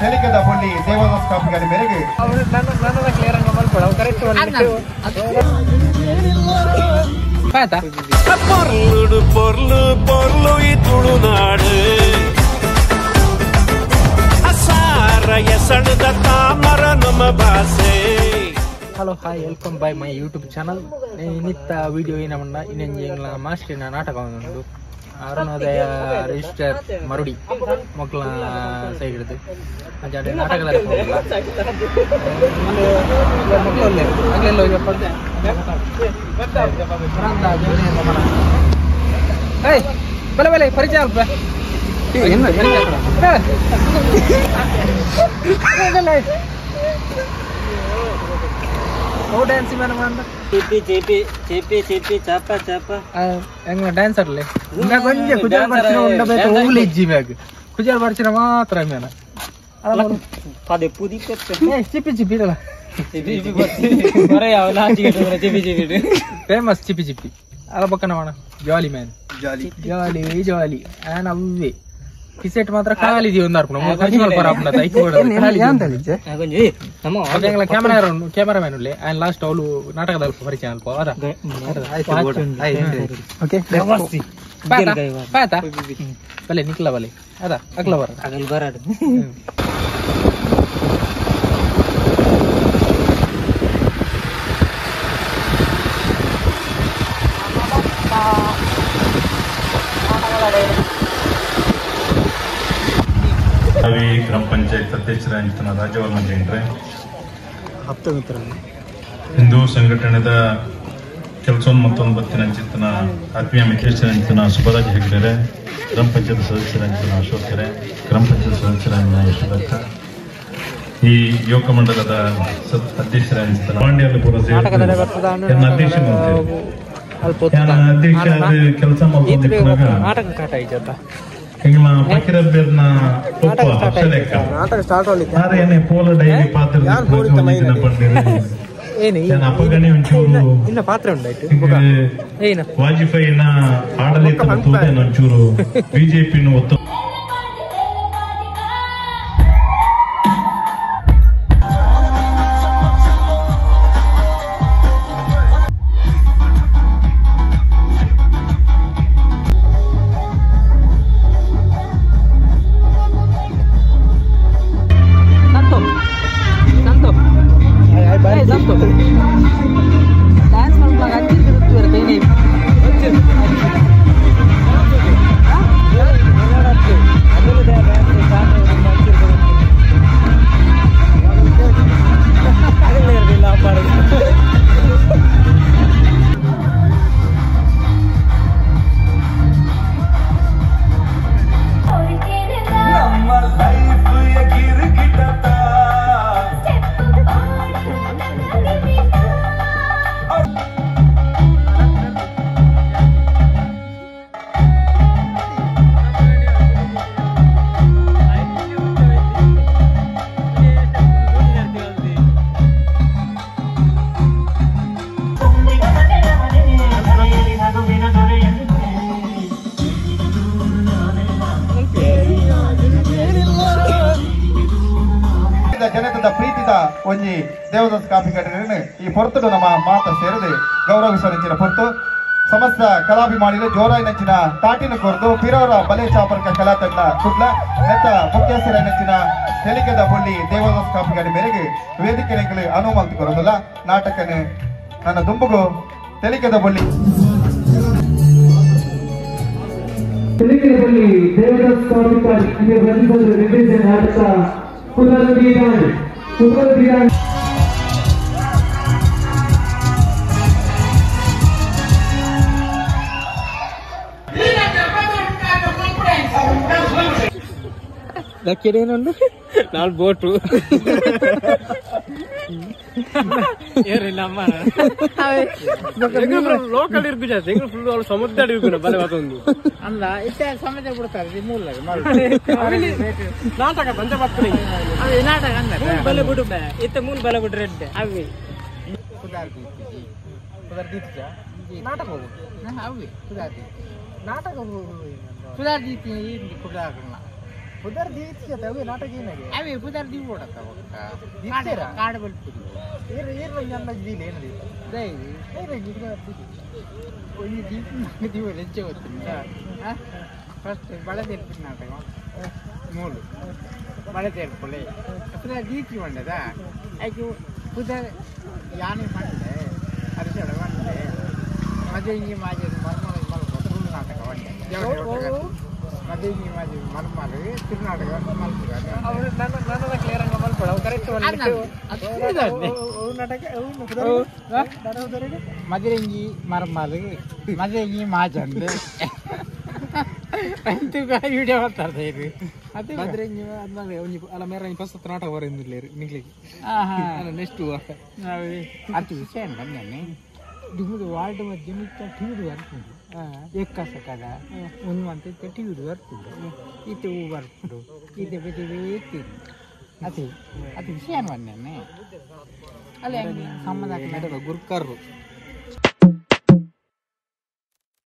ಹೇಳಿಕೆದ ಬುಳ್ಳಿ Devdas copy ಗಾಡಿ ಮೇರೆಗೆ పొర్లు పొర్లు ఈ తుడునాడు అసార ఎసడుద తామర నమ బాసే. Hello hi welcome by my YouTube channel. ಇನ್ನಿತ್ತ ವಿಡಿಯೋ ಏನಮಂಡ ಇನ್ನೆಂಜ ಮಾಸ್ಟರಿನ ನಾಟಕ ಒಂದು ಅರುಣೋದಯ ರಿಜಿಸ್ಟರ್ ಮರುಡಿ ಮಕ್ಕಳ ಸೈಡ್ ಹಿಡಿದು ಅಜಾಡೆ ನಾಟಕದ ಮಕ್ಕಳಲ್ಲೇ ಆಗಲೆಲ್ಲ ಬಲೆ ಬಲೆ ಪರಿಚಯ ಅಲ್ಪ ಡ್ಯಾನ್ಸ್ ಡ್ಯಾನ್ಸ್ ಅರ್ಲೆ ಕುಜಾಲ್ ಬರ್ಚಿನ ಉಂಡಬೇಕು ಹೂಲಿ ಇಜ್ಜಿ ಬ್ಯಾಗ್ ಕುಜಾಲ್ ಬರ್ಚಿನ ಮಾತ್ರ ಮೇನ ಚಿಪ್ಪಿ ಚಿಪ್ಪಿ ಇದಲ್ಲ ಫೇಮಸ್ ಚಿಪ್ಪಿ ಚಿಪ್ಪಿ ಅಲ್ಲ ಬಕ್ಕನ ಮಾಡ ಜಾಲಿ man jolly jolly jolly on ಅವೇ ಟಿಸೆಟ್ ಮಾತ್ರ ಖಾಲಿ ಒಂದು ಕ್ಯಾಮರಾಮ್ಯಾನ್ ಉಳ್ಳೆ ಆ್ಯಂಡ್ ಲಾಸ್ಟ್ ಅವಳು ನಾಟಕದಲ್ಲಿ ಪರಿಚಯ ಅಲ್ಪ ಪಾಯ್ತಾ ಬಲೆ ನಿಕ್ಲ ಬಲೆ ಅದ ಅಗ್ಲ ಬರಾಡು ಗ್ರಾಮ ಪಂಚಾಯತ್ ಅಧ್ಯಕ್ಷರಾಗಿರ್ತಾನ ರಾಜವರ್ಮ ಜೈನ್ರೆ ಹಿಂದೂ ಸಂಘಟನೆದ ಕೆಲಸವನ್ನು ಮತ್ತೊಂದು ಬತ್ತಿನ ಚಿತ್ತನ ಆತ್ಮೀಯ ಮಿತ್ರರಾಗಿರ್ತಾನ ಸುಬ್ಬರಾಜ್ ಹೆಗ್ಡೆರೆ, ಗ್ರಾಮ ಪಂಚಾಯತ್ ಸದಸ್ಯರಾಗಿರ್ತಾನ ಅಶೋಕರೆ, ಗ್ರಾಮ ಪಂಚಾಯತ್ ಸದಸ್ಯರಾಗಿರ್ತಾನ ಯಶೋದತ್ತ, ಈ ಯುವಕ ಮಂಡಲದ ಅಧ್ಯಕ್ಷರಾಗಿರ್ತಾನ ಪಾಂಡ್ಯಲ್ಲಿ ಪೂರ ಅಧ್ಯಕ್ಷ ಕೆಲಸ ಹಿಂಗ ಫಕೀರಬೇರ್ನ ಪೋಲ ಡೈಲಿ ಪಾತ್ರ ಅಪಗಣೆ ಒಂಚೂರು ವಾಜಪೇಯಿನ ಆಡಳಿತ ಒಂಚೂರು ಬಿಜೆಪಿನ ಒತ್ತು ಜನತದ ಪ್ರೀತಿದ ಒಂಜಿ ದೇವದಾಸ್ ಕಾಫಿ ಕಟ್ಟಡ ಈ ಪೊರ್ತುಡು ನಮ್ಮ ಮಾತ ಸೇರಿದು ಗೌರವಿಸಲಿನ ಪೊರ್ತು ಸಮಸ್ತ ಕಲಾಭಿಮಾನಿಗಳು ಜೋರಾಯಿ ನೆಚ್ಚಿನ ತಾಟಿನ ಕೊರ್ದು ಪಿರವರ ಬಲೆ ಚಾಪರ್ಕ ಕಲಾ ತಂಡ ಕುಡ್ಲ ನೆತ್ತ ಮುಖ್ಯಸ್ಥರ ನೆಚ್ಚಿನ ಹೇಳಿಕೆದ ಬುಳ್ಳಿ ದೇವದಾಸ್ ಕಾಫಿ ಗಾಡಿ ಮೇರೆಗೆ ವೇದಿಕೆ ಅನುಮತಿ ಕೊರೋದಿಲ್ಲ ನಾಟಕನೇ ನನ್ನ ದುಂಬುಗು ಹೇಳಿಕೆದ ಬುಳ್ಳಿ ದೇವದಾಸ್ ಕಾಫಿ ಗಾಡಿ ನಾಟಕ ದಕ್ಕಿರೇನೊಂದು ನಾಲ್ ಬೋಟು ಲೋಕಲ್ ಇರ್ಬಿಜ ಫುಲ್ ಅವ್ರು ಸಮುದ್ರ ಬಲೆ ಮತ್ತೊಂದು ಅಲ್ಲ ಇಷ್ಟ ಸಮುದ್ರ ಬಿಡ್ತಾರೆ ನಾಟಕ ಬಂದ ಬರ್ತೀನಿ ನಾಟಕ ಬಲೆ ಬಿಡು ಇತ್ತ ಮೂಲ ಬಲೆ ಬಿಡ್ರೆ ಅವಿ ನಾಟಕ ನಾಟಕ ಸುಧಾರ್ಜಿ ಕುದಾರ ಪುದರ್ ದೀತ್ಯ ತಗೋ ನಾಟಕ ಏನಾಗೆ ಅವೇ ಪುದರ್ ದಿ ಓಡತ್ತ ದೀತ್ಯರ ಕಾಡ ಬಲ್ಪುದು ಏರ್ ನನ್ನ ದಿಲ್ಲ ಏನದಿ ದೈ ಏರ್ ಗಿಡ ಒಂದು ದೀಪ ದಿವ ಲೆಚ್ಚೆ ಗೊತ್ತಿಲ್ಲ ಫಸ್ಟ್ ಬಳದೇರ್ಪಿನ ನಾಟಕ ಮೂರು ಬಳದೇರ್ಪೊಳೆ ಅದ್ರ ದೀತಿ ಮಂಡದ ಆಯ್ಕೆ ಪುದರ್ ಯಾನೆ ಮಾಡಿದೆ ಅರಿಶಾಡ ಮಾಡಿದೆ ಮದುವೆ ಹಿಂಗೆ ಮಾಜಿ ಮರ್ಮಲ ಮಲ್ಪು ನಾಟಕ ಮಂಡೆ ಮದುವೆ ಹಿಂಗೆ ಮಾಜಿ ಮರ್ಮಲು ತಿರುನಾಟಕ ಮಲ್ಪು ಅವರು ನನ್ನ ಕ್ಲಿಯರಂಗ ಮಲ್ಪಡ ಅವು ಕರೆಕ್ಟ್ ನಾಟಕ ಮದುವೆಂಗಿ ಮರ್ಮಲು ಮದುವೆಂಗಿ ಮಾಜಂದು ಅಂತುಗ ವಿಡಿಯೋ ಮಾಡ್ತಾರೆ ಇದು ಅದು ಮದ್ರೆಂಗಿ ಆದ್ಮೇಲೆ ಒಂಜಿ ಅಲ್ಲ ಮೇರ ಫಸ್ಟ್ ನಾಟಕ ಬರೆಂದಿಲ್ಲ ನಿಗ್ಲಿಕ್ಕೆ ನೆಕ್ಸ್ಟ್ ಅದು ವಿಷಯ ಬಂದಾನೆ ದುಮ್ದು ವಾರ್ಡ್ ಮಧ್ಯೆ ಮಿಕ್ಕ ಟಿವಿಡು ಬರ್ತಿದ್ದು ಎಕ್ಕಸ ಕದ ಒಂದು ಅಂತ ಟಿವಿಡು ಬರ್ತಿದ್ದು ಇದು ಬರ್ತಿದ್ದು ಇದು ಬೆದಿವೆ ಎತ್ತಿದ್ದು ಅದು ವಿಷಯ ಬಂದಾನೆ ಅಲ್ಲ ಸಂಬಂಧ ಗುರ್ಕರ್ರು